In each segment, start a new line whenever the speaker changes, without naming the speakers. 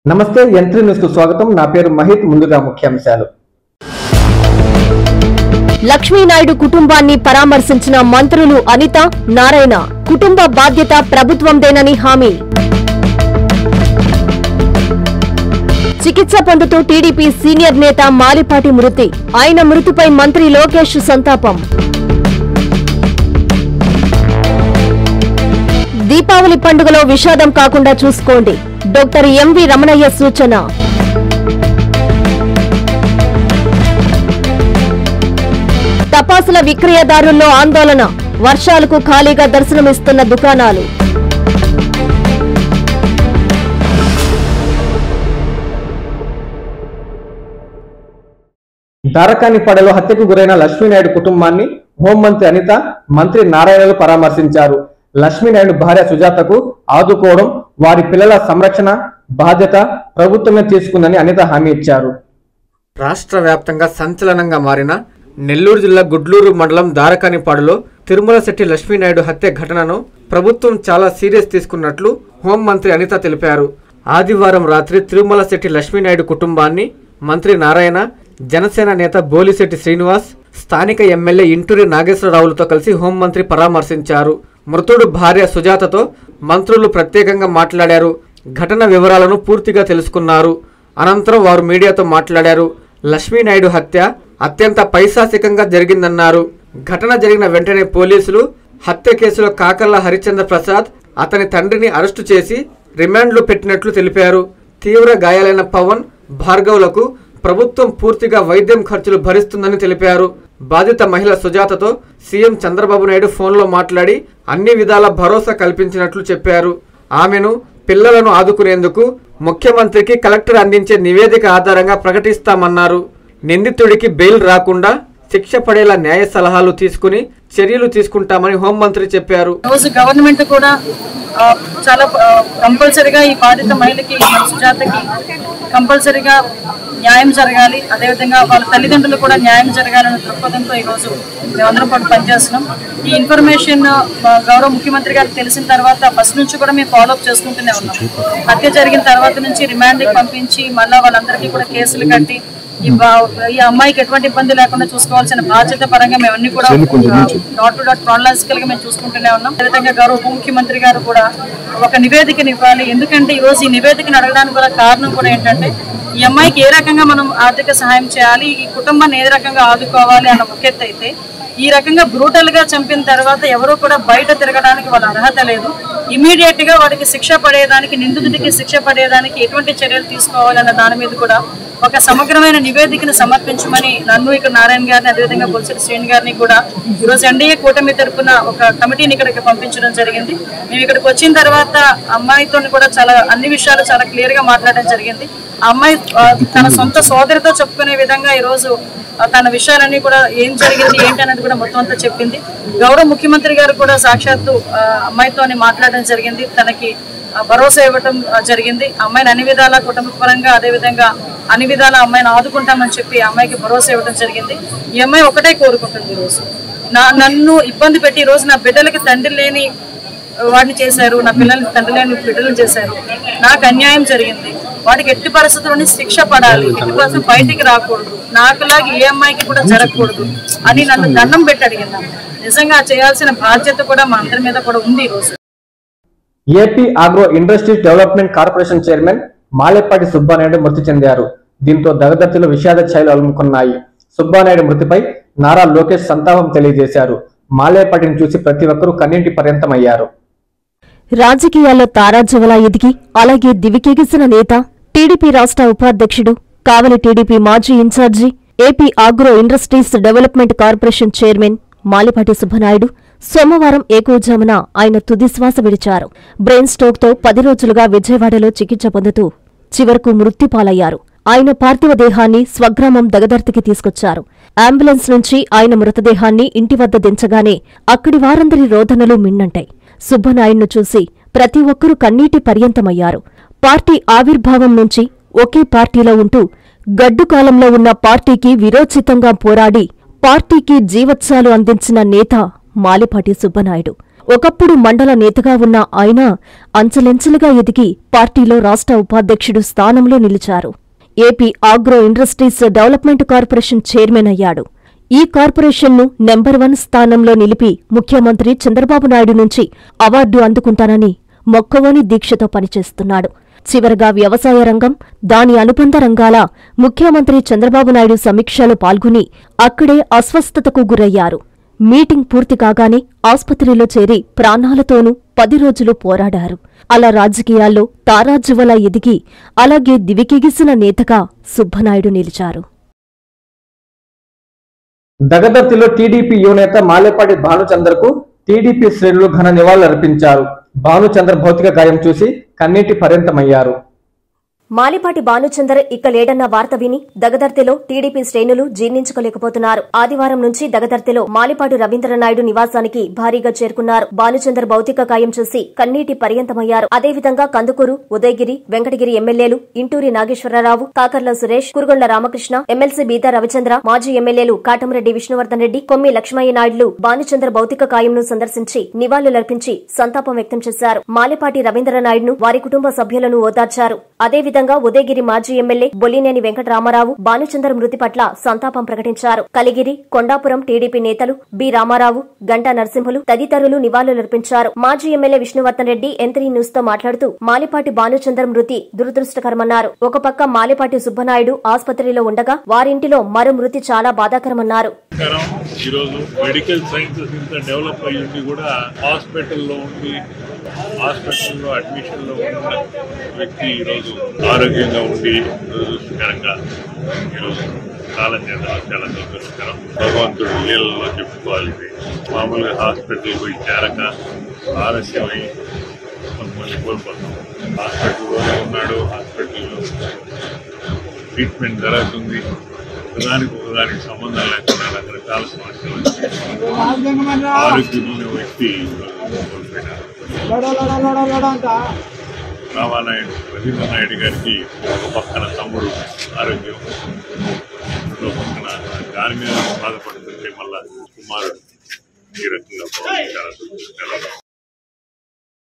నమస్తే యంత్రి న్యూస్ కు స్వాగతం. నా పేరు మహిత్. ముందుగా ముఖ్యాంశాలు.
లక్ష్మీనాయుడు కుటుంబాన్ని పరామర్శించిన మంత్రులు అనిత, నారాయణ. కుటుంబ బాధ్యత ప్రభుత్వందేనని హామీ. చికిత్స పొందుతూ టీడీపీ సీనియర్ నేత మాలిపాటి మృతి. ఆయన మృతిపై మంత్రి లోకేష్ సంతాపం. దీపావళి పండుగలో విషాదం కాకుండా చూసుకోండి. డాక్టర్ ఎంవి రమణయ్య సూచన. తపాసుల విక్రయదారుల్లో ఆందోళన. వర్షాలకు ఖాళీగా దర్శనమిస్తున్న దుకాణాలు.
దారకానిపాడలో హత్యకు గురైన లక్ష్మీనాయుడు కుటుంబాన్ని హోంమంత్రి అనిత, మంత్రి నారాయణలు పరామర్శించారు. లక్ష్మీనాయుడు భార్య సుజాతకు ఆదుకోవడం, వారి పిల్లల సంరక్షణ బాధ్యత ప్రభుత్వమే తీసుకుందని అనిత హామీ ఇచ్చారు. రాష్ట్ర వ్యాప్తంగా సంచలనంగా మారిన నెల్లూరు జిల్లా గుడ్లూరు మండలం దారకానిపాడులో తిరుమల శెట్టి లక్ష్మీనాయుడు హత్య ఘటనను ప్రభుత్వం చాలా సీరియస్ తీసుకున్నట్లు హోంమంత్రి అనిత తెలిపారు. ఆదివారం రాత్రి తిరుమల శెట్టి లక్ష్మీనాయుడు కుటుంబాన్ని మంత్రి నారాయణ, జనసేన నేత బోలిశెట్టి శ్రీనివాస్, స్థానిక ఎమ్మెల్యే ఇంటూరి నాగేశ్వరరావులతో కలిసి హోంమంత్రి పరామర్శించారు. మృతుడు భార్య సుజాతతో మంత్రులు ప్రత్యేకంగా మాట్లాడారు. ఘటన వివరాలను పూర్తిగా తెలుసుకున్నారు. అనంతరం వారు మీడియాతో మాట్లాడారు. లక్ష్మీనాయుడు హత్య అత్యంత పైశాసికంగా జరిగిందన్నారు. ఘటన జరిగిన వెంటనే పోలీసులు హత్య కేసులో కాకర్ల హరిచంద్ర ప్రసాద్, అతని తండ్రిని అరెస్టు చేసి రిమాండ్లో పెట్టినట్లు తెలిపారు. తీవ్ర గాయాలైన పవన్, భార్గవులకు ప్రభుత్వం పూర్తిగా వైద్యం ఖర్చులు భరిస్తుందని తెలిపారు. బాధిత మహిళ సుజాతతో సీఎం చంద్రబాబు నాయుడు ఫోన్లో మాట్లాడి అన్ని విధాల భరోసా కల్పించినట్లు చెప్పారు. ఆమెను, పిల్లలను ఆదుకునేందుకు ముఖ్యమంత్రికి కలెక్టర్ అందించే నివేదిక ఆధారంగా ప్రకటిస్తామన్నారు. నిందితుడికి బెయిల్ రాకుండా శిక్ష పడేలా న్యాయ సలహాలు తీసుకుని చర్యలు తీసుకుంటామని హోంమంత్రి చెప్పారు.
రోజు గవర్నమెంట్ కూడా చాలా కంపల్సరీగా ఈ బాధిత మహిళకి, సుజాతకి కంపల్సరీగా న్యాయం జరగాలి, అదేవిధంగా వాళ్ళ తల్లిదండ్రులు కూడా న్యాయం జరగాలనే దృక్పథంతో ఈరోజు మేమందరం పాటు పనిచేస్తున్నాం. ఈ ఇన్ఫర్మేషన్ గౌరవ ముఖ్యమంత్రి గారికి తెలిసిన తర్వాత ఫస్ట్ నుంచి కూడా మేము ఫాలోఅప్ చేసుకుంటూనే ఉన్నాం. హత్య జరిగిన తర్వాత నుంచి రిమాండ్కి పంపించి మళ్ళీ వాళ్ళందరికీ కూడా కేసులు కట్టి ఈ అమ్మాయికి ఎటువంటి ఇబ్బంది లేకుండా చూసుకోవాల్సిన బాధ్యత పరంగా మేము అన్ని కూడా డాట్ టు డాట్ క్రానలాజికల్ గా మేము చూసుకుంటూనే ఉన్నాం. అదేవిధంగా గౌరవ ఉప ముఖ్యమంత్రి గారు కూడా ఒక నివేదికను ఇవ్వాలి. ఎందుకంటే ఈ రోజు ఈ నివేదికను అడగడానికి కూడా కారణం కూడా ఏంటంటే ఈ అమ్మాయికి ఏ రకంగా మనం ఆర్థిక సహాయం చేయాలి, ఈ కుటుంబాన్ని ఏ రకంగా ఆదుకోవాలి అన్న ఒక ఎత్తు అయితే, ఈ రకంగా బ్రూటల్ గా చంపిన తర్వాత ఎవరు కూడా బయట తిరగడానికి వాళ్ళ అర్హత లేదు. ఇమీడియట్ గా వాడికి శిక్ష పడేదానికి, నిందితుడికి శిక్ష పడేదానికి ఎటువంటి చర్యలు తీసుకోవాలన్న దాని మీద కూడా ఒక సమగ్రమైన నివేదికను సమర్పించమని నన్ను, ఇక్కడ నారాయణ గారిని, అదేవిధంగా బొలిశెట్టి శ్రీని గారిని కూడా ఈరోజు ఎన్డీఏ కూటమి తరఫున ఒక కమిటీని ఇక్కడికి పంపించడం జరిగింది. మేము ఇక్కడికి వచ్చిన తర్వాత అమ్మాయితో కూడా చాలా అన్ని విషయాలు చాలా క్లియర్ గా మాట్లాడడం జరిగింది. ఆ అమ్మాయి తన సొంత సోదరితో చెప్పుకునే విధంగా ఈరోజు తన విషయాలన్నీ కూడా ఏం జరిగింది ఏంటి అనేది కూడా మొత్తం అంతా చెప్పింది. గౌరవ ముఖ్యమంత్రి గారు కూడా సాక్షాత్తు అమ్మాయితో మాట్లాడడం జరిగింది, తనకి భరోసా ఇవ్వటం జరిగింది. అమ్మాయిని అన్ని విధాల కుటుంబ పరంగా, అదేవిధంగా అన్ని విధాల అమ్మాయిని ఆదుకుంటామని చెప్పి అమ్మాయికి భరోసా ఇవ్వడం జరిగింది. ఈ అమ్మాయి ఒకటే కోరుకుంటుంది, ఈరోజు నన్ను ఇబ్బంది పెట్టి ఈరోజు నా బిడ్డలకి తండ్రి లేని వాడిని చేశారు, నా పిల్లలకి తండ్రి లేని బిడ్డలను చేశారు, నాకు అన్యాయం జరిగింది, వాడికి ఎట్టి పరిస్థితుల్లోని శిక్ష పడాలి, ఎట్టి పరిస్థితులు బయటికి రాకూడదు, నాకులాగా ఏ అమ్మాయికి కూడా జరగకూడదు అని నన్ను దండం పెట్టి అడిగింది. నిజంగా చేయాల్సిన బాధ్యత కూడా మా అందరి మీద కూడా ఉంది. ఈరోజు
AP agro industries development corporation chairman Malepati Subba Naidu మృతి చెందారు. దీంతో దగదర్తిలో విషాద ఛాయలు అలుముకున్నాయి. సుబ్బానాయుడు మృతిపై నారా లోకేష్ సంతాపం తెలియజేశారు. మాలేపాటిని చూసి ప్రతి ఒక్కరూ కన్నీటి పర్యంతమయ్యారు.
రాజకీయాల్లో తారాజవలా ఎదిగి అలాగే దివికెగిసిన నేత, టీడీపీ రాష్ట్ర ఉపాధ్యక్షుడు, కావలి టీడీపీ మాజీ incharge, AP agro industries development corporation chairman Malipati Subbanaidu సోమవారం ఏకోజామున ఆయన తుదిశ్వాస విడిచారు. బ్రెయిన్ స్ట్రోక్తో 10 రోజులుగా విజయవాడలో చికిత్స పొందుతూ చివరకు మృత్యుపాలయ్యారు. ఆయన పార్థివ దేహాన్ని స్వగ్రామం దగదర్తికి తీసుకొచ్చారు. అంబులెన్స్ నుంచి ఆయన మృతదేహాన్ని ఇంటి వద్ద దించగానే అక్కడి వారందరి రోదనలు మిన్నంటాయి. సుబ్బనాయుడును చూసి ప్రతి ఒక్కరూ కన్నీటి పర్యంతమయ్యారు. పార్టీ ఆవిర్భావం నుంచి ఒకే పార్టీలో ఉంటూ గడ్డు కాలంలో ఉన్న పార్టీకి విరోచితంగా పోరాడి పార్టీకి జీవత్సాలు అందించిన నేత మాలిపాటి సుబ్బనాయుడు. ఒకప్పుడు మండల నేతగా ఉన్న ఆయన అంచెలంచెలుగా ఎదిగి పార్టీలో రాష్ట్ర ఉపాధ్యక్షుడు స్థానంలో నిలిచారు. AP agro industries development corporation chairman అయ్యాడు. ఈ కార్పొరేషన్ను నెంబర్ 1 స్థానంలో నిలిపి ముఖ్యమంత్రి చంద్రబాబు నాయుడు నుంచి అవార్డు అందుకుంటానని మొక్కవోని దీక్షతో పనిచేస్తున్నాడు. చివరగా వ్యవసాయ రంగం, దాని అనుబంధ రంగాల ముఖ్యమంత్రి చంద్రబాబు నాయుడు సమీక్షలో పాల్గొని అక్కడే అస్వస్థతకు గురయ్యారు. మీటింగ్ పూర్తి కాగానే ఆస్పత్రిలో చేరి ప్రాణాలతోనూ 10 రోజులు పోరాడారు. అలా రాజకీయాల్లో తారాజువలా ఎదిగి అలాగే దివికెగిసిన నేతగా సుబ్బనాయుడు నిలిచారు.
దగదర్తిలో టీడీపీ యువనేత మాలేపాటి భానుచందర్కు టీడీపీ శ్రేణులు ఘన నివాళులర్పించారు. భానుచందర్ భౌతిక గాయం చూసి కన్నీటి పర్యంతమయ్యారు.
మాలిపాటి భానుచందర్ ఇక లేడన్న వార్త విని దగదర్తిలో టీడీపీ శ్రేణులు జీర్ణించుకోలేకపోతున్నారు. ఆదివారం నుంచి దగదర్తిలో మాలిపాటి రవీంద్రనాయుడు నివాసానికి భారీగా చేరుకున్నారు. భానుచందర్ భౌతిక గాయం చూసి కన్నీటి పర్యంతమయ్యారు. అదేవిధంగా కందుకూరు, ఉదయగిరి, వెంకటగిరి ఎమ్మెల్యేలు ఇంటూరి నాగేశ్వరరావు, కాకర్ల సురేష్, కురుగొండ్ల రామకృష్ణ, ఎమ్మెల్సీ బీదా రవిచంద్ర, మాజీ ఎమ్మెల్యేలు కాటంరెడ్డి విష్ణువర్ధన్ రెడ్డి, కొమ్మి లక్ష్మయ్య నాయుడులు భానుచందర్ భౌతిక కాయంను సందర్శించి నివాళులర్పించి సంతాపం వ్యక్తం చేశారు. మాలిపాటి రవీంద్రనాయుడును, వారి కుటుంబ సభ్యులను ఓదార్చారు. అదేవిధంగా ఉదయగిరి మాజీ ఎమ్మెల్యే బొల్లినేని వెంకటరామారావు భానుచందర్ మృతి పట్ల సంతాపం ప్రకటించారు. కలిగిరి, కొండాపురం టీడీపీ నేతలు బి రామారావు, గంటా నరసింహులు తదితరులు నివాళులర్పించారు. మాజీ ఎమ్మెల్యే విష్ణువర్ధన్ రెడ్డి ఎంత్రీ న్యూస్ తో మాట్లాడుతూ మాలిపాటి భానుచందర్ మృతి దురదృష్టకరమన్నారు. ఒక పక్క మాలిపాటి సుబ్బనాయుడు ఆసుపత్రిలో ఉండగా వారింటిలో మరో మృతి చాలా బాధాకరమన్నారు.
మెడికల్ సైన్సెస్ ఇంత డెవలప్ అయ్యింది కూడా హాస్పిటల్లో అడ్మిషన్ లో ఉన్న వ్యక్తి ఈరోజు ఆరోగ్యంగా ఉండి దురదృష్టకరంగా ఈరోజు కాలం చేయడం చాలా దురదృష్టకరం. భగవంతుడు లీలలో చెప్పుకోవాలి. మామూలుగా హాస్పిటల్ పోయి చేరక ఆలస్యమై కొంతమంది కోల్పోతాం. హాస్పిటల్లోనే ఉన్నాడు, హాస్పిటల్లో ట్రీట్మెంట్ జరుగుతుంది. ఒకదానికి సంబంధం లేకుండా రకరకాల సమస్యలు ఆరోగ్యమైన వ్యక్తి కోల్పోయినారు. రామానాయుడు రవీంద్రనాయుడు గారికి ఒక పక్కన తమ్ముడు ఆరోగ్యం, రెండో పక్కన దాని మీద బాధపడుతుంటే మళ్ళా కుమారుడు ఈ రకంగా.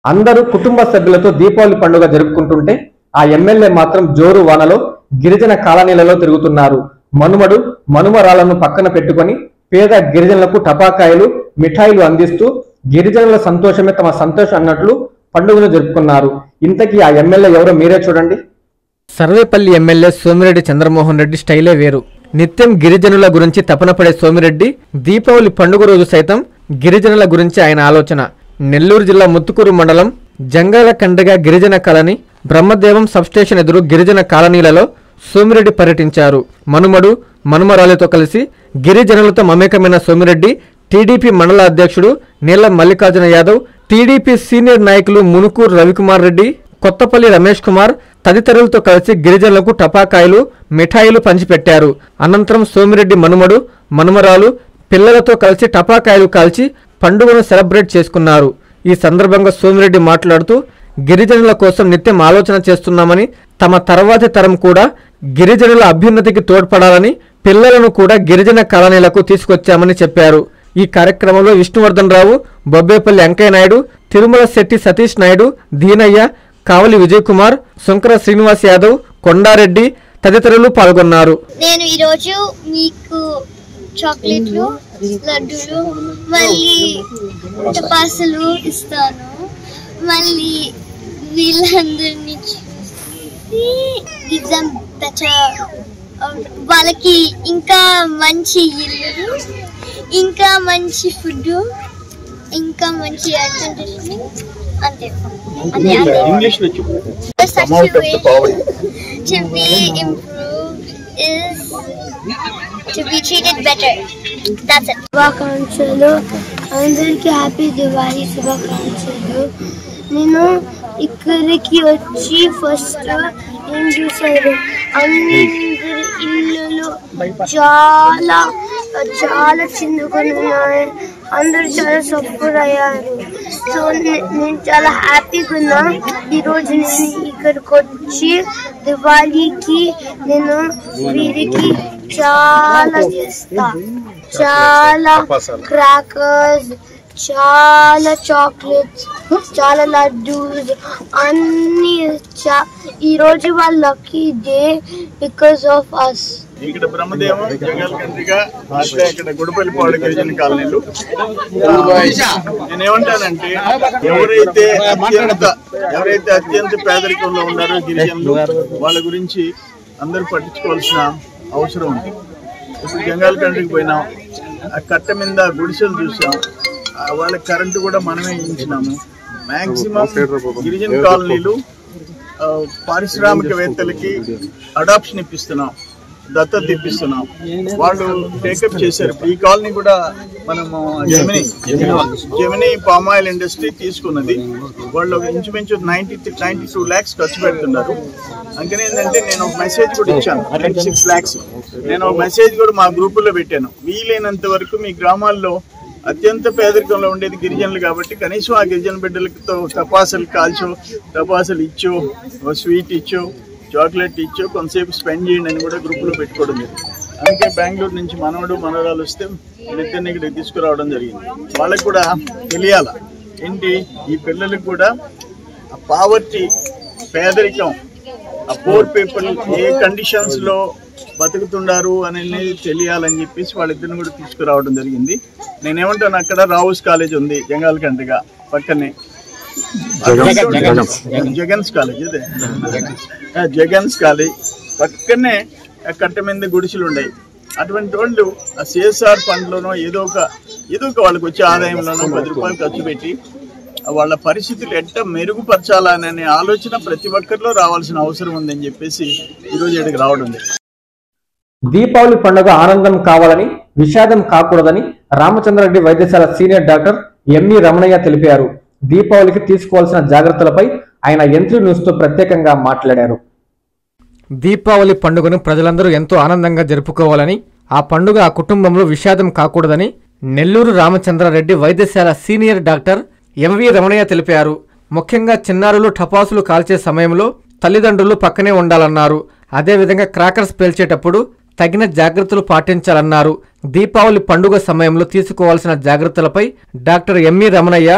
అందరూ కుటుంబ సభ్యులతో దీపావళి పండుగ జరుపుకుంటుంటే ఆ ఎమ్మెల్యే మాత్రం జోరు వానలో గిరిజన కాలనీలలో తిరుగుతున్నారు. మనుమడు, మనుమరాలను పక్కన పెట్టుకుని పేద గిరిజనులకు టపాకాయలు, మిఠాయిలు అందిస్తూ గిరిజనుల సంతోషమే తమ సంతోషం అన్నట్లు పండుగను జరుపుకున్నారు. ఇంతకీ ఆ ఎమ్మెల్యే ఎవరో మీరే చూడండి. సర్వేపల్లి ఎమ్మెల్యే సోమిరెడ్డి చంద్రమోహన్ రెడ్డి స్టైలే వేరు. నిత్యం గిరిజనుల గురించి తపన పడే సోమిరెడ్డి దీపావళి పండుగ రోజు సైతం గిరిజనుల గురించి ఆయన ఆలోచన. నెల్లూరు జిల్లా ముత్తుకూరు మండలం జంగాల కండ్రిగా గిరిజన కాలనీ, బ్రహ్మదేవం సబ్స్టేషన్ ఎదురు గిరిజన కాలనీలలో సోమిరెడ్డి పర్యటించారు. మనుమడు, మనుమరాలతో కలిసి గిరిజనులతో మమేకమైన సోమిరెడ్డి టీడీపీ మండల అధ్యక్షుడు నీలం మల్లికార్జున యాదవ్, టీడీపీ సీనియర్ నాయకులు మునుకూరు రవికుమార్ రెడ్డి, కొత్తపల్లి రమేష్ కుమార్ తదితరులతో కలిసి గిరిజనులకు టపాకాయలు, మిఠాయిలు పంచిపెట్టారు. అనంతరం సోమిరెడ్డి మనుమడు, మనుమరాలు పిల్లలతో కలిసి టపాకాయలు కాల్చి పండుగను సెలబ్రేట్ చేసుకున్నారు. ఈ సందర్భంగా సోమిరెడ్డి మాట్లాడుతూ గిరిజనుల కోసం నిత్యం ఆలోచన చేస్తున్నామని, తమ తర్వాతి తరం కూడా గిరిజనుల అభ్యున్నతికి తోడ్పడాలని పిల్లలను కూడా గిరిజన కాలనీలకు తీసుకొచ్చామని చెప్పారు. ఈ కార్యక్రమంలో విష్ణువర్ధన్ రావు, బొబ్బేపల్లి వెంకయ్య నాయుడు, తిరుమల శెట్టి సతీష్ నాయుడు, దీనయ్య, కావలి విజయ్ కుమార్, శంకర శ్రీనివాస్ యాదవ్, కొండారెడ్డి తదితరులు పాల్గొన్నారు.
నేను ఈరోజు మీకు చాక్లెట్లు, లడ్డూలు, మళ్ళీ టపాసులు ఇస్తాను. మళ్ళీ వీళ్ళందరినీ చూసి గివ్ దెమ్ బెటర్, వాళ్ళకి ఇంకా మంచి ఇల్లు, ఇంకా మంచి ఫుడ్, ఇంకా మంచి ఎయిర్ కండిషనింగ్, అంతే. To be improved is to be treated better. That's it.
శుభాకాంక్షలు అందరికీ, హ్యాపీ దివాళీ శుభాకాంక్షలు. నేను ఇక్కడికి వచ్చి ఫస్ట్ ఏం చూసారు, అందరి ఇల్లులు చాలా చాలా చిన్నగా ఉన్నాయి. అందరూ చాలా సఫర్ అయ్యారు. సో నేను చాలా హ్యాపీగా ఉన్నా. ఈరోజు నేను ఇక్కడికి వచ్చి దివాళీకి నేను వీరికి చాలా చేస్తా, చాలా క్రాకర్స్, చాలా చాక్లెట్స్, చాలా లడ్డూస్ అన్ని ఈ రోజు వాళ్ళ lucky day because of us.
ఇక్కడ బ్రహ్మదేవం జంగల్ కంట్రీగా ఇక్కడ గుడిపల్లిపాడు గిరిజన కాలనీలు. నేనేమంటానంటే ఎవరైతే అత్యంత పేదరికంలో ఉన్నారో గిరిజనులు, వాళ్ళ గురించి అందరూ పట్టించుకోవాల్సిన అవసరం ఉంది. ఇప్పుడు జంగల్ కంట్రీకి పోయినాం, ఆ కట్ట మీద గుడిసెలు చూసాం, వాళ్ళకి కరెంటు కూడా మనమే ఇచ్చినాము. మ్యాక్సిమం గిరిజన కాలనీలు పారిశ్రామికవేత్తలకి అడాప్షన్ ఇప్పిస్తున్నాం, దత్తత ఇప్పిస్తున్నాం. వాళ్ళు టేకప్ చేశారు. ఈ కాలనీ కూడా మనము జెమినీ పామ్ ఆయిల్ ఇండస్ట్రీ తీసుకున్నది. వాళ్ళు ఇంచుమించు 92 lakhs ఖర్చు పెడుతున్నారు. అందుకని ఏంటంటే నేను ఒక మెసేజ్ కూడా ఇచ్చాను, 26 lakhs. నేను ఒక మెసేజ్ కూడా మా గ్రూపుల్లో పెట్టాను. వీలైనంత వరకు మీ గ్రామాల్లో అత్యంత పేదరికంలో ఉండేది గిరిజనులు కాబట్టి కనీసం ఆ గిరిజన బిడ్డలతో టపాసులు కాల్చో, టపాసులు ఇచ్చో, స్వీట్ ఇచ్చో, చాక్లెట్ ఇచ్చో కొంతసేపు స్పెండ్ చేయండి అని కూడా గ్రూపులో పెట్టుకోవడం జరిగింది. అందుకే బెంగళూరు నుంచి మనవరాలు వస్తే వీళ్ళిద్దరిని ఇక్కడ తీసుకురావడం జరిగింది. వాళ్ళకి కూడా తెలియాల ఏంటి, ఈ పిల్లలకు కూడా ఆ పావర్టీ, పేదరికం, ఆ పూర్ పీపుల్ ఏ కండిషన్స్లో బతుకుతున్నారు అనేది తెలియాలని చెప్పేసి వాళ్ళిద్దరిని కూడా తీసుకురావడం జరిగింది. నేనేమంటాను, అక్కడ రావుస్ కాలేజ్ ఉంది జంగల్ కంట్రీగా పక్కనే, జగన్స్ కాలేజ్, అదే జగన్స్ కాలేజ్ పక్కనే కట్ట మీద గుడిసెలు ఉన్నాయి. అటువంటి వాళ్ళు ఆ సిఎస్ఆర్ ఫండ్లోనో ఏదో ఒక వాళ్ళకి వచ్చే ఆదాయంలోనో 10 రూపాయలు ఖర్చు పెట్టి వాళ్ళ పరిస్థితులు ఎట్లా మెరుగుపరచాలనే ఆలోచన ప్రతి ఒక్కరిలో రావాల్సిన అవసరం ఉందని చెప్పేసి ఈరోజు ఇక్కడికి రావడం.
దీపావళి పండుగ ఆనందం కావాలని, విషాదం కాకూడదని రామచంద్రారెడ్డి వైద్యశాల సీనియర్ డాక్టర్ ఎంవి రమణయ్య తెలిపారు. దీపావళికి తీసుకోవాల్సిన జాగ్రత్తలపై ఆయన ఎంట్రీ న్యూస్ తో ప్రత్యేకంగా మాట్లాడారు. దీపావళి పండుగను ప్రజలందరూ ఎంతో ఆనందంగా జరుపుకోవాలని, ఆ పండుగ ఆ కుటుంబంలో విషాదం కాకూడదని నెల్లూరు రామచంద్రారెడ్డి వైద్యశాల సీనియర్ డాక్టర్ ఎంవి రమణయ్య తెలిపారు. ముఖ్యంగా చిన్నారులు టపాసులు కాల్చే సమయంలో తల్లిదండ్రులు పక్కనే ఉండాలన్నారు. అదేవిధంగా క్రాకర్స్ పేల్చేటప్పుడు తగిన జాగ్రత్తలు పాటించాలన్నారు. దీపావళి పండుగ సమయంలో తీసుకోవాల్సిన జాగ్రత్తలపై doctor MV Ramanayya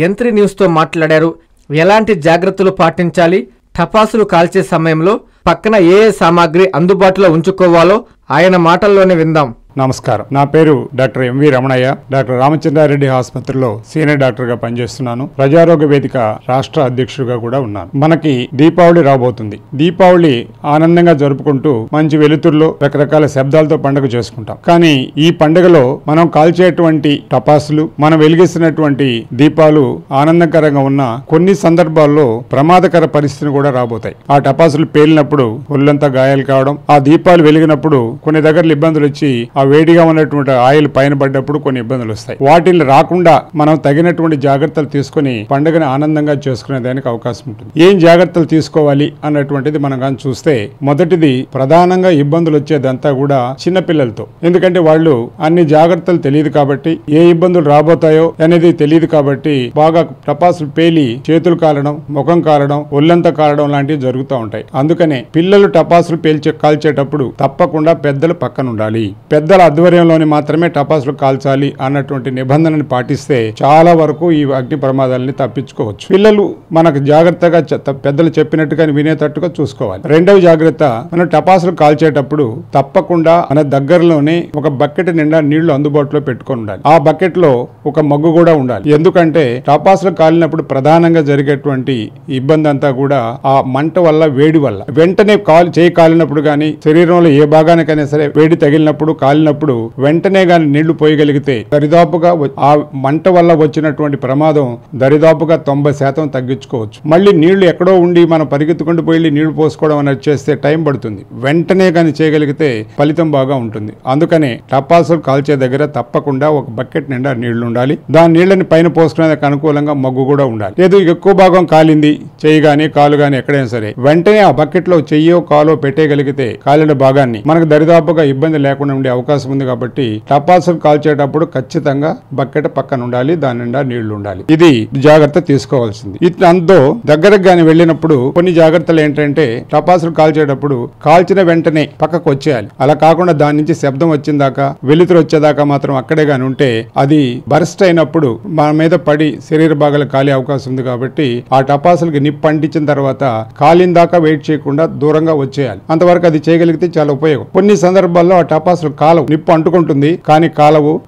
entry news తో మాట్లాడారు. ఎలాంటి జాగ్రత్తలు పాటించాలి, టపాసులు కాల్చే సమయంలో పక్కన ఏ సామాగ్రి అందుబాటులో ఉంచుకోవాలో ఆయన మాటల్లోనే విందాం.
నమస్కారం, నా పేరు doctor MV Ramanayya. Doctor Ramachandra Reddy ఆసుపత్రిలో సీనియర్ డాక్టర్ గా పనిచేస్తున్నాను. ప్రజారోగ్య వేదిక రాష్ట్ర అధ్యక్షుడిగా కూడా ఉన్నాను. మనకి దీపావళి రాబోతుంది. దీపావళి ఆనందంగా జరుపుకుంటూ మంచి వెలుతురులో రకరకాల శబ్దాలతో పండుగ చేసుకుంటాం. కానీ ఈ పండుగలో మనం కాల్చేటువంటి టపాసులు, మనం వెలిగిస్తున్నటువంటి దీపాలు ఆనందకరంగా ఉన్న కొన్ని సందర్భాల్లో ప్రమాదకర పరిస్థితులు కూడా రాబోతాయి. ఆ టపాసులు పేలినప్పుడు ఒళ్ళంతా గాయాలు కావడం, ఆ దీపాలు వెలిగినప్పుడు కొన్ని దగ్గరలు ఇబ్బందులు వచ్చి ఆ వేడిగా ఉన్నటువంటి ఆయిల్ పైన పడ్డప్పుడు కొన్ని ఇబ్బందులు వస్తాయి. వాటిని రాకుండా మనం తగినటువంటి జాగ్రత్తలు తీసుకుని పండుగను ఆనందంగా చేసుకునే దానికి అవకాశం ఉంటుంది. ఏం జాగ్రత్తలు తీసుకోవాలి అన్నటువంటిది మనం కానీ చూస్తే, మొదటిది ప్రధానంగా ఇబ్బందులు వచ్చేదంతా కూడా చిన్నపిల్లలతో. ఎందుకంటే వాళ్ళు అన్ని జాగ్రత్తలు తెలియదు కాబట్టి, ఏ ఇబ్బందులు రాబోతాయో అనేది తెలియదు కాబట్టి బాగా టపాసులు పేలి చేతులు కాలడం, ముఖం కాలడం, ఒళ్ళంతా కాలడం లాంటివి జరుగుతూ ఉంటాయి. అందుకనే పిల్లలు టపాసులు కాల్చేటప్పుడు తప్పకుండా పెద్దలు పక్కన ఉండాలి. పెద్దల ఆధ్వర్యంలోని మాత్రమే టపాసులు కాల్చాలి అన్నటువంటి నిబంధనని పాటిస్తే చాలా వరకు ఈ అగ్ని ప్రమాదాలని తప్పించుకోవచ్చు. పిల్లలు మనకు జాగ్రత్తగా పెద్దలు చెప్పినట్టుగా వినేటట్టుగా చూసుకోవాలి. రెండవ జాగ్రత్త, మనం టపాసులు కాల్చేటప్పుడు తప్పకుండా మన దగ్గరలోనే ఒక బకెట్ నిండా నీళ్లు అందుబాటులో పెట్టుకొని ఉండాలి. ఆ బకెట్ లో ఒక మగ్గు కూడా ఉండాలి. ఎందుకంటే టపాసులు కాలినప్పుడు ప్రధానంగా జరిగేటువంటి ఇబ్బంది అంతా కూడా ఆ మంట వల్ల, వేడి వల్ల. వెంటనే చేయి కాలినప్పుడు గానీ, శరీరంలో ఏ భాగానికైనా సరే వేడి తగిలినప్పుడు, కాలినప్పుడు వెంటనే గాని నీళ్లు పోయగలిగితే దరిదాపుగా ఆ మంట వల్ల వచ్చినటువంటి ప్రమాదం దరిదాపుగా 90% తగ్గించుకోవచ్చు. మళ్ళీ నీళ్లు ఎక్కడో ఉండి మనం పరిగెత్తుకుంటూ పోయి నీళ్లు పోసుకోవడం అనేది చేస్తే టైం పడుతుంది. వెంటనే గాని చేయగలిగితే ఫలితం బాగా ఉంటుంది. అందుకనే టపాసులు కాల్చే దగ్గర తప్పకుండా ఒక బకెట్ నిండా నీళ్లు ఉండాలి. దాని నీళ్లని పైన పోసుకునేందుకు అనుకూలంగా మగ్గు కూడా ఉండాలి. లేదు ఎక్కువ భాగం కాలింది, చెయ్యి గాని కాలు గాని ఎక్కడైనా సరే వెంటనే ఆ బకెట్ లో చెయ్యో కాలో పెట్టేయగలిగితే కాలిన భాగాన్ని మనకు దరిదాపుగా ఇబ్బంది లేకుండా ఉండే అవకాశం అవకాశం ఉంది కాబట్టి టపాసులు కాల్చేటప్పుడు ఖచ్చితంగా బకెట్ పక్కన ఉండాలి, దాని నిండా నీళ్లు ఉండాలి. ఇది జాగ్రత్త తీసుకోవాల్సింది. అందులో దగ్గరకు గాని వెళ్ళినప్పుడు కొన్ని జాగ్రత్తలు ఏంటంటే టపాసులు కాల్చేటప్పుడు కాల్చిన వెంటనే పక్కకు వచ్చేయాలి. అలా కాకుండా దాని నుంచి శబ్దం వచ్చిందాకా వెలుతురు వచ్చేదాకా మాత్రం అక్కడే గాని ఉంటే అది బర్స్ట్ అయినప్పుడు మన మీద పడి శరీర భాగాలు కాలే అవకాశం ఉంది కాబట్టి ఆ టపాసులకి నిప్పు అంటించిన తర్వాత కాలిన దాకా వెయిట్ చేయకుండా దూరంగా వచ్చేయాలి. అంతవరకు అది చేయగలిగితే చాలా ఉపయోగం. కొన్ని సందర్భాల్లో ఆ టపాసులు కాలవు, నిప్పు అంటుకుంటుంది కానీ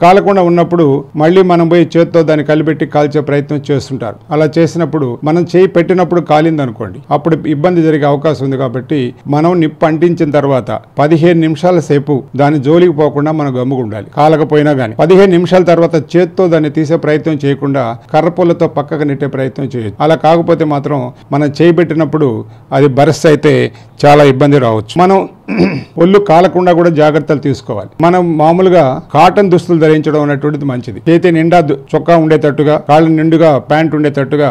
కాలకుండా ఉన్నప్పుడు మళ్ళీ మనం పోయి చేత్తో దాన్ని కలిపెట్టి కాల్చే ప్రయత్నం చేస్తుంటారు. అలా చేసినప్పుడు మనం చేయి పెట్టినప్పుడు కాలింది అనుకోండి, అప్పుడు ఇబ్బంది జరిగే అవకాశం ఉంది కాబట్టి మనం నిప్పు అంటించిన తర్వాత 15 నిమిషాల సేపు దాని జోలికి పోకుండా మనం గమ్ముకుండాలి. కాలకపోయినా గానీ 15 నిమిషాల తర్వాత చేత్తో దాన్ని తీసే ప్రయత్నం చేయకుండా కర్రపుల్లతో పక్కకు నెట్టే ప్రయత్నం చేయొచ్చు. అలా కాకపోతే మాత్రం మనం చేయి పెట్టినప్పుడు అది బరస్ట్ అయితే చాలా ఇబ్బంది రావచ్చు. మనం ఒళ్ళు కాలకుండా కూడా జాగ్రత్తలు తీసుకోవాలి. మనం మామూలుగా కాటన్ దుస్తులు ధరించడం అనేటువంటిది మంచిది. చేతి నిండా చొక్కా ఉండేటట్టుగా, కాళ్ళ నిండుగా ప్యాంట్ ఉండేటట్టుగా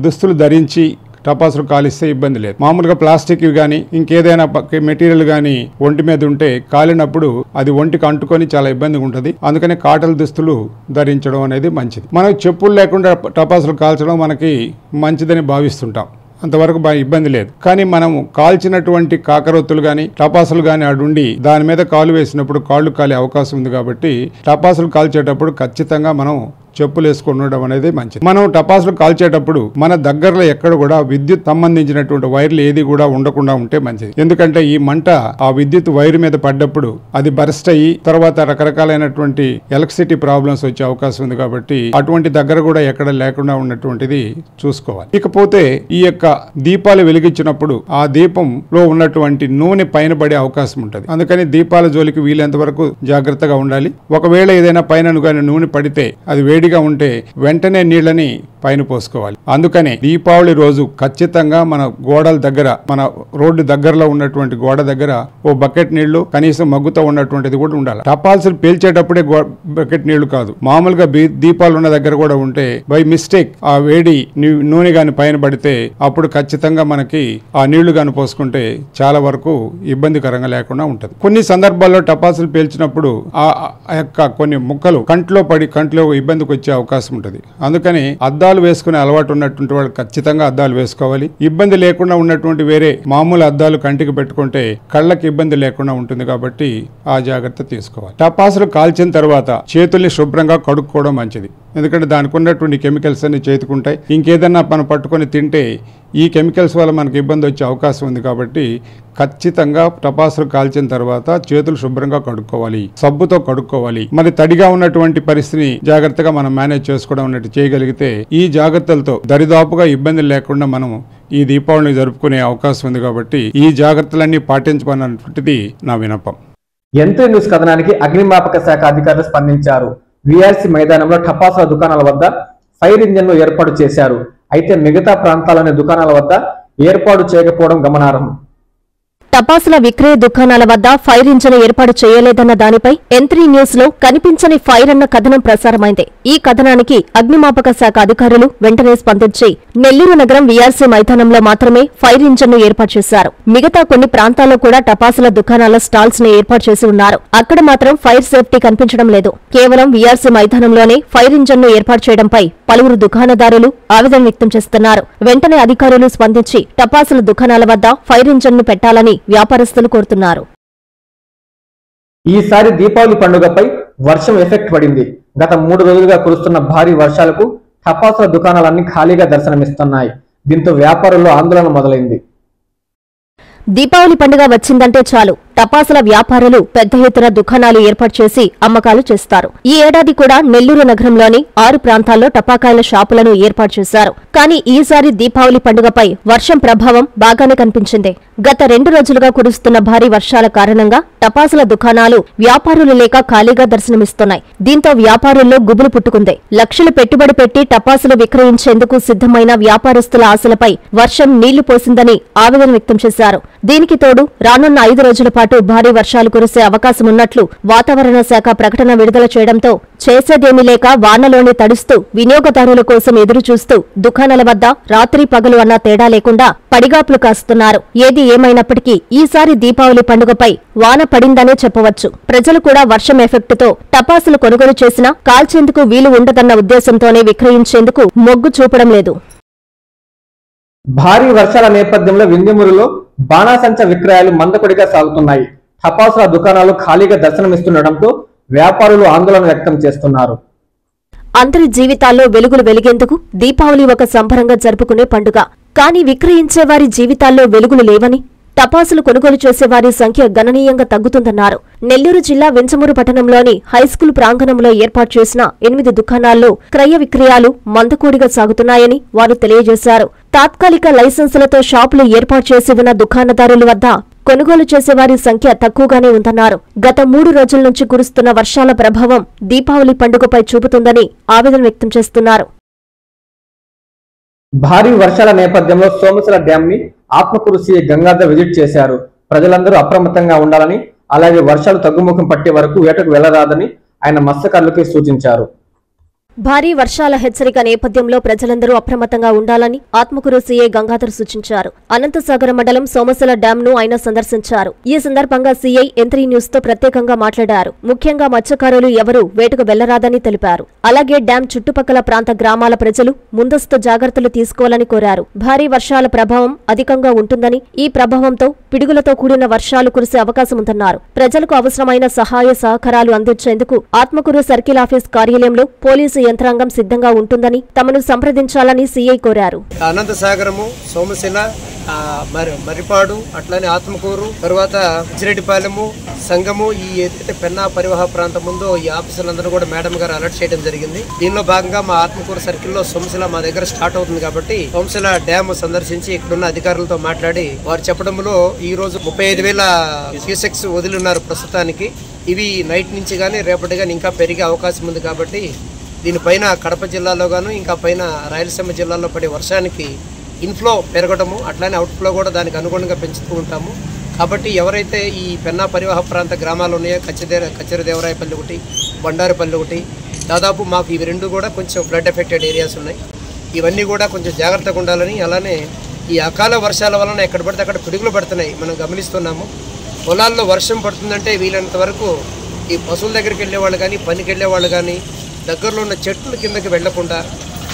దుస్తులు ధరించి టపాసులు కాలిస్తే ఇబ్బంది లేదు. మామూలుగా ప్లాస్టిక్ కానీ ఇంకేదైనా మెటీరియల్ కానీ ఒంటి మీద ఉంటే కాలినప్పుడు అది ఒంటికి అంటుకొని చాలా ఇబ్బందిగా ఉంటుంది. అందుకని కాటన్ దుస్తులు ధరించడం అనేది మంచిది. మనం చెప్పులు లేకుండా టపాసులు కాల్చడం మనకి మంచిదని భావిస్తుంటాం. అంతవరకు ఇబ్బంది లేదు. కానీ మనం కాల్చినటువంటి కాకరొత్తులు కానీ టపాసులు కానీ అడుండి దాని మీద కాలు వేసినప్పుడు కాళ్ళు కాలే అవకాశం ఉంది కాబట్టి టపాసులు కాల్చేటప్పుడు ఖచ్చితంగా మనం చెప్పులు వేసుకొని ఉండడం అనేది మంచిది. మనం టపాసులు కాల్చేటప్పుడు మన దగ్గరలో ఎక్కడ కూడా విద్యుత్ సంబంధించినటువంటి వైర్లు ఏది కూడా ఉండకుండా ఉంటే మంచిది. ఎందుకంటే ఈ మంట ఆ విద్యుత్ వైర్ మీద పడ్డప్పుడు అది బర్స్ట్ అయ్యి తర్వాత రకరకాలైనటువంటి ఎలక్ట్రిసిటీ ప్రాబ్లమ్స్ వచ్చే అవకాశం ఉంది కాబట్టి అటువంటి దగ్గర కూడా ఎక్కడ లేకుండా ఉన్నటువంటిది చూసుకోవాలి. ఇకపోతే ఈ యొక్క దీపాలు వెలిగించినప్పుడు ఆ దీపంలో ఉన్నటువంటి నూనె పైన పడే అవకాశం ఉంటుంది. అందుకని దీపాల జోలికి వీలైనంత వరకు జాగ్రత్తగా ఉండాలి. ఒకవేళ ఏదైనా పైన నూనె పడితే అది వేడిగా ఉంటే వెంటనే నీళ్ళని పైన పోసుకోవాలి. అందుకనే దీపావళి రోజు ఖచ్చితంగా మన గోడల దగ్గర, మన రోడ్డు దగ్గరలో ఉన్నటువంటి గోడ దగ్గర ఓ బకెట్ నీళ్లు కనీసం మగ్గుతో ఉన్నటువంటిది కూడా ఉండాలి. టపాసులు పేల్చేటప్పుడే బకెట్ నీళ్లు కాదు, మామూలుగా దీపాలు ఉన్న దగ్గర కూడా ఉంటే బై మిస్టేక్ ఆ వేడి నూనె గాని పైన పడితే అప్పుడు ఖచ్చితంగా మనకి ఆ నీళ్లు గాని పోసుకుంటే చాలా వరకు ఇబ్బందికరంగా లేకుండా ఉంటది. కొన్ని సందర్భాల్లో టపాసులు పేల్చినప్పుడు ఆ యొక్క కొన్ని ముక్కలు కంట్లో ఇబ్బందికి వచ్చే అవకాశం ఉంటుంది. అందుకని అద్దాలు వేసుకునే అలవాటు ఉన్నటువంటి వాళ్ళు ఖచ్చితంగా అద్దాలు వేసుకోవాలి. ఇబ్బంది లేకుండా ఉన్నటువంటి వేరే మామూలు అద్దాలు కంటికి పెట్టుకుంటే కళ్ళకి ఇబ్బంది లేకుండా ఉంటుంది కాబట్టి ఆ జాగ్రత్త తీసుకోవాలి. టపాసులు కాల్చిన తర్వాత చేతుల్ని శుభ్రంగా కడుక్కోవడం మంచిది. ఎందుకంటే దానికి ఉన్నటువంటి కెమికల్స్ అన్ని చేతుకుంటాయి. ఇంకేదన్నా మనం పట్టుకొని తింటే ఈ కెమికల్స్ వల్ల మనకి ఇబ్బంది వచ్చే అవకాశం ఉంది కాబట్టి ఖచ్చితంగా టపాసులు కాల్చిన తర్వాత చేతులు శుభ్రంగా కడుక్కోవాలి, సబ్బుతో కడుక్కోవాలి. మరి తడిగా ఉన్నటువంటి పరిస్థితిని జాగ్రత్తగా మనం మేనేజ్ చేసుకోవడం అన్నట్టు చేయగలిగితే ఈ జాగ్రత్తలతో దరిదాపుగా ఇబ్బంది లేకుండా మనం ఈ దీపావళిని జరుపుకునే అవకాశం ఉంది కాబట్టి ఈ జాగ్రత్తలన్నీ పాటించమన్నటువంటిది నా విన్నపం.
యంత్రి న్యూస్ కథనానికి అగ్నిమాపక శాఖ అధికారులు స్పందించారు. విఆర్సి మైదానంలో టపాసుల దుకాణాల వద్ద ఫైర్ ఇంజన్లు ఏర్పాటు చేశారు. అయితే మిగతా ప్రాంతాల్లోని దుకాణాల వద్ద ఏర్పాటు చేయకపోవడం గమనార్హం.
టపాసుల విక్రయ దుకాణాల వద్ద ఫైర్ ఇంజిన్ ఏర్పాటు చేయలేదన్న దానిపై ఎంత్రీ న్యూస్ లో కనిపించని ఫైర్ అన్న కథనం ప్రసారమైంది. ఈ కథనానికి అగ్నిమాపక శాఖ అధికారులు వెంటనే స్పందించి నెల్లూరు నగరం వీఆర్సీ మైదానంలో మాత్రమే ఫైర్ ఇంజిన్ ను ఏర్పాటు చేశారు. మిగతా కొన్ని ప్రాంతాల్లో కూడా టపాసుల దుకాణాల స్టాల్స్ ని ఏర్పాటు చేసి ఉన్నారు. అక్కడ మాత్రం ఫైర్ సేఫ్టీ కనిపించడం లేదు. కేవలం వీఆర్సీ మైదానంలోనే ఫైర్ ఇంజిన్ ను ఏర్పాటు చేయడంపై పలువురు దుకాణదారులు ఆవేదన వ్యక్తం చేస్తున్నారు. వెంటనే అధికారులు స్పందించి టపాసుల దుకాణాల వద్ద ఫైర్ ఇంజిన్ ను పెట్టాలని వ్యాపారస్తులు కోరుతున్నారు.
ఈసారి దీపావళి పండుగపై వర్షం ఎఫెక్ట్ పడింది. గత 3 రోజులుగా కురుస్తున్న భారీ వర్షాలకు టపాసుల దుకాణాలన్నీ ఖాళీగా దర్శనమిస్తున్నాయి. దీంతో వ్యాపారుల్లో ఆందోళన మొదలైంది.
దీపావళి పండుగ వచ్చిందంటే చాలు టపాసుల వ్యాపారులు పెద్ద ఎత్తున దుకాణాలు ఏర్పాటు చేసి అమ్మకాలు చేస్తారు. ఈ ఏడాది కూడా నెల్లూరు నగరంలోని 6 ప్రాంతాల్లో టపాకాయల షాపులను ఏర్పాటు చేశారు. కానీ ఈసారి దీపావళి పండుగపై వర్షం ప్రభావం బాగానే కనిపించింది. గత 2 రోజులుగా కురుస్తున్న భారీ వర్షాల కారణంగా టపాసుల దుకాణాలు వ్యాపారులు లేక ఖాళీగా దర్శనమిస్తున్నాయి. దీంతో వ్యాపారుల్లో గుబులు పుట్టుకుంది. లక్షలు పెట్టుబడి పెట్టి టపాసులు విక్రయించేందుకు సిద్ధమైన వ్యాపారస్తుల ఆశలపై వర్షం నీళ్లు పోసిందని ఆవేదన వ్యక్తం చేశారు. దీనికి తోడు రానున్న 5 రోజుల పాటు పాటు భారీ వర్షాలు కురిసే అవకాశమున్నట్లు వాతావరణ శాఖ ప్రకటన విడుదల చేయడంతో చేసేదేమీ లేక వానలోనే తడుస్తూ వినియోగదారుల కోసం ఎదురుచూస్తూ దుకాణాల వద్ద రాత్రి పగలు అన్న తేడా లేకుండా పడిగాపులు కాస్తున్నారు. ఏది ఏమైనప్పటికీ ఈసారి దీపావళి పండుగపై వాన పడిందనే చెప్పవచ్చు. ప్రజలు కూడా వర్షం ఎఫెక్టుతో టపాసులు కొనుగోలు చేసినా కాల్చేందుకు వీలు ఉండదన్న ఉద్దేశంతోనే విక్రయించేందుకు మొగ్గు చూపడం లేదు.
భారీ వర్షాల నేపథ్యంలో వింజమూరులో బాణాసంచ విక్రయాలు మందకొడిగా సాగుతున్నాయి. టపాసుల దుకాణాలు ఖాళీగా దర్శనమిస్తుండటంతో వ్యాపారులు ఆందోళన వ్యక్తం చేస్తున్నారు.
అందరి జీవితాల్లో వెలుగులు వెలిగేందుకు దీపావళి ఒక సంబరంగా జరుపుకునే పండుగ. కానీ విక్రయించేవారి జీవితాల్లో వెలుగులు లేవని, టపాసులు కొనుగోలు చేసేవారి సంఖ్య గణనీయంగా తగ్గుతుందన్నారు. నెల్లూరు జిల్లా వింజమూరు పట్టణంలోని హైస్కూల్ ప్రాంగణంలో ఏర్పాటు చేసిన 8 దుకాణాల్లో క్రయ విక్రయాలు మందకోడిగా సాగుతున్నాయని వారు తెలియజేశారు. తాత్కాలిక లైసెన్సులతో షాపులు ఏర్పాటు చేసి ఉన్న దుకాణదారుల వద్ద కొనుగోలు చేసేవారి సంఖ్య తక్కువగానే ఉందన్నారు. గత 3 రోజుల నుంచి కురుస్తున్న వర్షాల ప్రభావం దీపావళి పండుగపై చూపుతుందని ఆవేదన వ్యక్తం చేస్తున్నారు.
భారీ వర్షాల నేపథ్యంలో సోమశిల డ్యాం ని ఆత్మకూరు సీఐ గంగాధర్ విజిట్ చేశారు. ప్రజలందరూ అప్రమత్తంగా ఉండాలని, అలాగే వర్షాలు తగ్గుముఖం పట్టే వరకు వేటకు వెళ్లరాదని ఆయన మత్స్యకారులకు సూచించారు.
భారీ వర్షాల హెచ్చరిక నేపథ్యంలో ప్రజలందరూ అప్రమత్తంగా ఉండాలని ఆత్మకూరు సీఐ గంగాధర్ సూచించారు. అనంతసాగర మండలం సోమశిల డ్యాంను ఆయన సందర్శించారు. ఈ సందర్భంగా సీఐ ఎంత్రీ న్యూస్ తో ప్రత్యేకంగా మాట్లాడారు. ముఖ్యంగా మత్స్యకారులు ఎవరూ వేటకు వెళ్లరాదని తెలిపారు. అలాగే డ్యాం చుట్టుపక్కల ప్రాంత గ్రామాల ప్రజలు ముందస్తు జాగ్రత్తలు తీసుకోవాలని కోరారు. భారీ వర్షాల ప్రభావం అధికంగా ఉంటుందని, ఈ ప్రభావంతో పిడుగులతో కూడిన వర్షాలు కురిసే అవకాశం ఉందన్నారు. ప్రజలకు అవసరమైన సహాయ సహకారాలు అందించేందుకు ఆత్మకూరు సర్కిల్ ఆఫీస్ కార్యాలయంలో పోలీసు యంత్రాంగం సిద్ధంగా ఉంటుందని తమను సంప్రదించాలని సీఐ కోరారు.
అనంతసాగరము, సోమశిల, మరిపాడు, అట్లానే ఆత్మకూరు, తర్వాత చిరెడ్డిపాలెము, సంగము, ఈ ఏదైతే పెన్నా పరివాహ ప్రాంతం ఉందో ఈ ఆఫీసులందరూ కూడా మేడం గారు అలర్ట్ చేయడం జరిగింది. దీనిలో భాగంగా మా ఆత్మకూరు సర్కిల్లో సోమశిల మా దగ్గర స్టార్ట్ అవుతుంది కాబట్టి సోమశిల డ్యామ్ సందర్శించి ఇక్కడున్న అధికారులతో మాట్లాడి వారు చెప్పడంలో ఈ రోజు 35,000 క్యూసెక్స్ వదిలిన్నారు ప్రస్తుతానికి. ఇవి నైట్ నుంచి కానీ రేపటి కానీ ఇంకా పెరిగే అవకాశం ఉంది కాబట్టి దీనిపైన కడప జిల్లాలో గాను ఇంకా పైన రాయలసీమ జిల్లాలో పడే వర్షానికి ఇన్ఫ్లో పెరగడము, అట్లానే అవుట్ఫ్లో కూడా దానికి అనుగుణంగా పెంచుతూ ఉంటాము. కాబట్టి ఎవరైతే ఈ పెన్నా పరివాహ ప్రాంత గ్రామాలు ఉన్నాయో కచ్చిరదేవరాయపల్లి ఒకటి, బండారుపల్లి ఒకటి, దాదాపు మాకు ఇవి 2 కూడా కొంచెం ఫ్లడ్ ఎఫెక్టెడ్ ఏరియాస్ ఉన్నాయి. ఇవన్నీ కూడా కొంచెం జాగ్రత్తగా ఉండాలని, అలానే ఈ అకాల వర్షాల వలన ఎక్కడ పడితే అక్కడ పిడుగులు పడుతున్నాయి మనం గమనిస్తున్నాము. పొలాల్లో వర్షం పడుతుందంటే వీలైనంత వరకు ఈ పశువుల దగ్గరికి వెళ్ళే వాళ్ళు కానీ, పనికి వెళ్ళే వాళ్ళు కానీ దగ్గరలో ఉన్న చెట్ల కిందకి వెళ్లకుండా,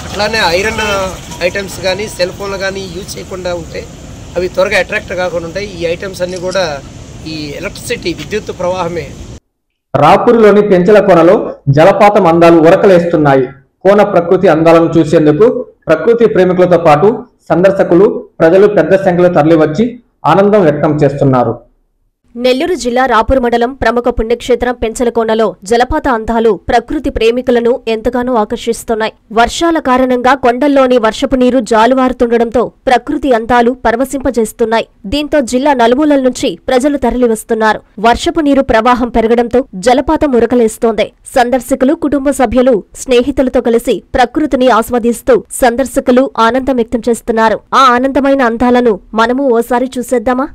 అట్లానే ఐరన్ ఐటమ్స్ కానీ సెల్ ఫోన్లు కానీ యూజ్ చేయకుండా ఉంటే అవి త్వరగా అట్రాక్ట్ కాకుండా ఉంటాయి. ఈ ఐటమ్స్ అన్ని కూడా ఈ ఎలక్ట్రిసిటీ విద్యుత్ ప్రవాహమే.
రాపూరులోని పెంచల కోనలో జలపాతం అందాలు ఉరకలేస్తున్నాయి. కోన ప్రకృతి అందాలను చూసేందుకు ప్రకృతి ప్రేమికులతో పాటు సందర్శకులు, ప్రజలు పెద్ద సంఖ్యలో తరలివచ్చి ఆనందం వ్యక్తం చేస్తున్నారు.
నెల్లూరు జిల్లా రాపూర్ మండలం ప్రముఖ పుణ్యక్షేత్రం పెంచలకోనలో జలపాత అందాలు ప్రకృతి ప్రేమికులను ఎంతగానో ఆకర్షిస్తున్నాయి. వర్షాల కారణంగా కొండల్లోని వర్షపు నీరు జాలువారుతుండటంతో ప్రకృతి అందాలు పరవశింపజేస్తున్నాయి. దీంతో జిల్లా నలుమూలల నుంచి ప్రజలు తరలివస్తున్నారు. వర్షపు నీరు ప్రవాహం పెరగడంతో జలపాతం ఉరకలేస్తోంది. సందర్శకులు, కుటుంబ సభ్యులు, స్నేహితులతో కలిసి ప్రకృతిని ఆస్వాదిస్తూ సందర్శకులు ఆనందం వ్యక్తం చేస్తున్నారు. ఆ ఆనందమైన అందాలను మనము ఓసారి చూసేద్దామా?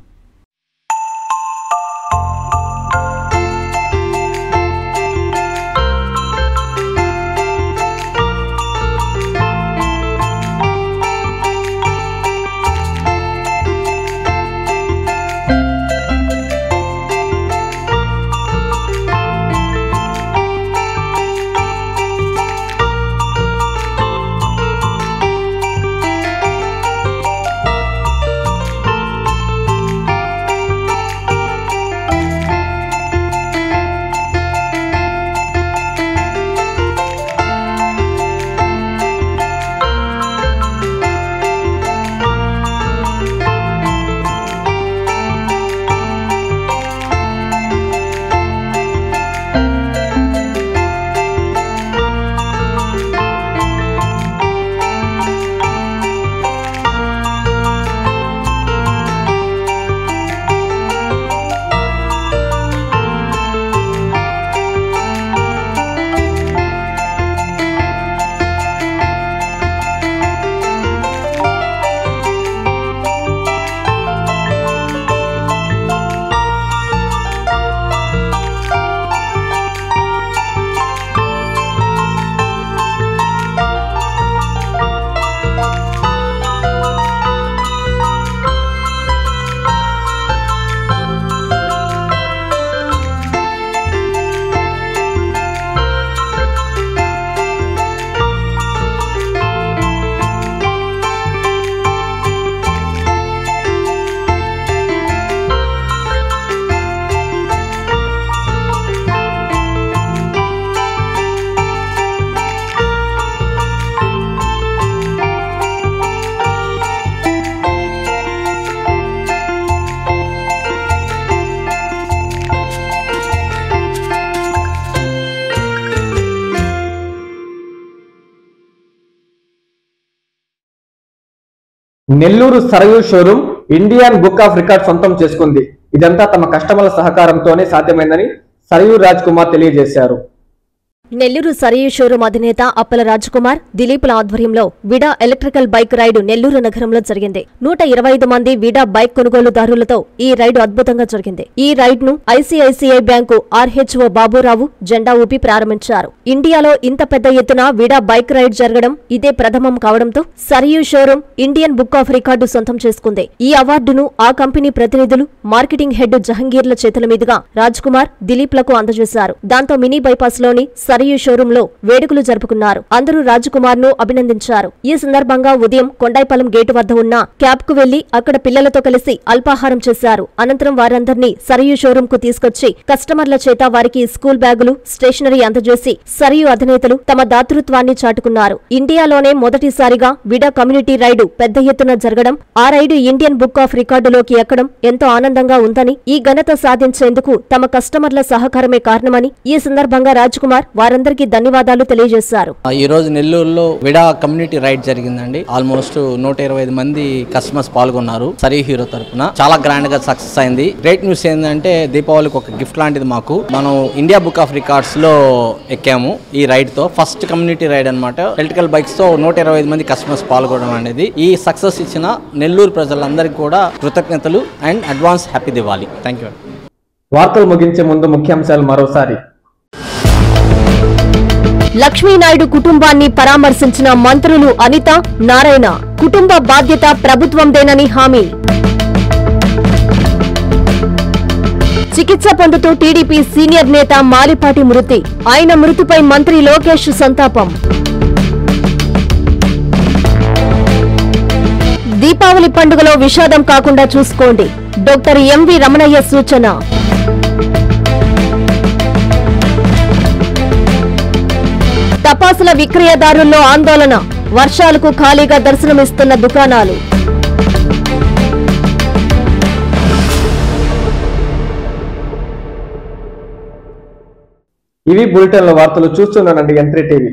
Nellore Sarayu showroom Indian book of record సొంతం చేసుకుంది. ఇదంతా తమ కస్టమర్ల సహకారంతోనే సాధ్యమైందని సరయూ రాజ్ కుమార్ తెలియజేశారు.
నెల్లూరు సరయూ షోరూం అధినేత అప్పల రాజకుమార్, దిలీపుల ఆధ్వర్యంలో విడా ఎలక్ట్రికల్ బైక్ రైడు నెల్లూరు నగరంలో జరిగింది. 125 మంది విడా బైక్ కొనుగోలుదారులతో ఈ రైడు అద్భుతంగా జరిగింది. ఈ రైడ్ ను ఐసీఐసీఐ బ్యాంకు ఆర్హెచ్ఓ బాబురావు జెండా ఊపి ప్రారంభించారు. ఇండియాలో ఇంత పెద్ద ఎత్తున విడా బైక్ రైడ్ జరగడం ఇదే ప్రథమం కావడంతో Sarayu showroom Indian book of record సొంతం చేసుకుంది. ఈ అవార్డును ఆ కంపెనీ ప్రతినిధులు, మార్కెటింగ్ హెడ్ జహంగీర్ల చేతుల మీదుగా రాజ్కుమార్, దిలీప్లకు అందజేశారు. దాంతో మినీ బైపాస్ లోని సరయూ షోరూం లో వేడుకలు జరుపుకున్నారు. అందరూ రాజ్కుమార్ ను అభినందించారు. ఈ సందర్భంగా ఉదయం కొండాయిపాలెం గేటు వద్ద ఉన్న క్యాబ్ కు వెళ్లి అక్కడ పిల్లలతో కలిసి అల్పాహారం చేశారు. అనంతరం వారందరినీ సరయూ షోరూం కు తీసుకొచ్చి కస్టమర్ల చేత వారికి స్కూల్ బ్యాగులు, స్టేషనరీ అందజేసి సరయూ అధినేతలు తమ దాతృత్వాన్ని చాటుకున్నారు. ఇండియాలోనే మొదటిసారిగా విడా కమ్యూనిటీ రైడు పెద్ద ఎత్తున జరగడం, ఆ రైడు ఇండియన్ బుక్ ఆఫ్ రికార్డులోకి ఎక్కడం ఎంతో ఆనందంగా ఉందని, ఈ ఘనత సాధించేందుకు తమ కస్టమర్ల సహకారమే కారణమని ఈ సందర్భంగా రాజ్కుమార్ వారందరికీ ధన్యవాదాలు తెలియజేశారు.
ఈ రోజు నెల్లూరులో విడా కమ్యూనిటీ రైడ్ జరిగిందండి. ఆల్మోస్ట్ 125 మంది కస్టమర్స్ పాల్గొన్నారు సరయూ హీరో తరపున. చాలా గ్రాండ్ గా సక్సెస్ అయింది. గ్రేట్ న్యూస్ ఏంటంటే దీపావళికి ఒక గిఫ్ట్ లాంటిది మాకు. మనం ఇండియా బుక్ ఆఫ్ రికార్డ్స్ లో ఎక్కాము ఈ రైడ్ తో. ఫస్ట్ కమ్యూనిటీ రైడ్ అన్నమాట. ఎలక్ట్రికల్ బైక్స్ తో 125 మంది కస్టమర్స్ పాల్గొనడం అనేది. ఈ సక్సెస్ ఇచ్చిన నెల్లూరు ప్రజలందరికీ కూడా కృతజ్ఞతలు and advance happy Diwali. Thank you.
వార్తలు ముగించే ముందు ముఖ్యాంశాలు మరోసారి.
లక్ష్మీనాయుడు కుటుంబాన్ని పరామర్శించిన మంత్రులు అనిత, నారాయణ. కుటుంబ బాధ్యత ప్రభుత్వందేనని హామీ. చికిత్స పొందుతూ టీడీపీ సీనియర్ నేత మాలిపాటి మృతి. ఆయన మృతిపై మంత్రి లోకేష్ సంతాపం. దీపావళి పండుగలో విషాదం కాకుండా చూసుకోండి. డాక్టర్ ఎంవి రమణయ్య సూచన. టపాసుల విక్రయదారుల్లో ఆందోళన. వర్షాలకు ఖాళీగా దర్శనమిస్తున్న దుకాణాలు.
ఇవి బులెటిన్ల వార్తలు. చూస్తున్నానండి ఎంట్రీ టీవీ.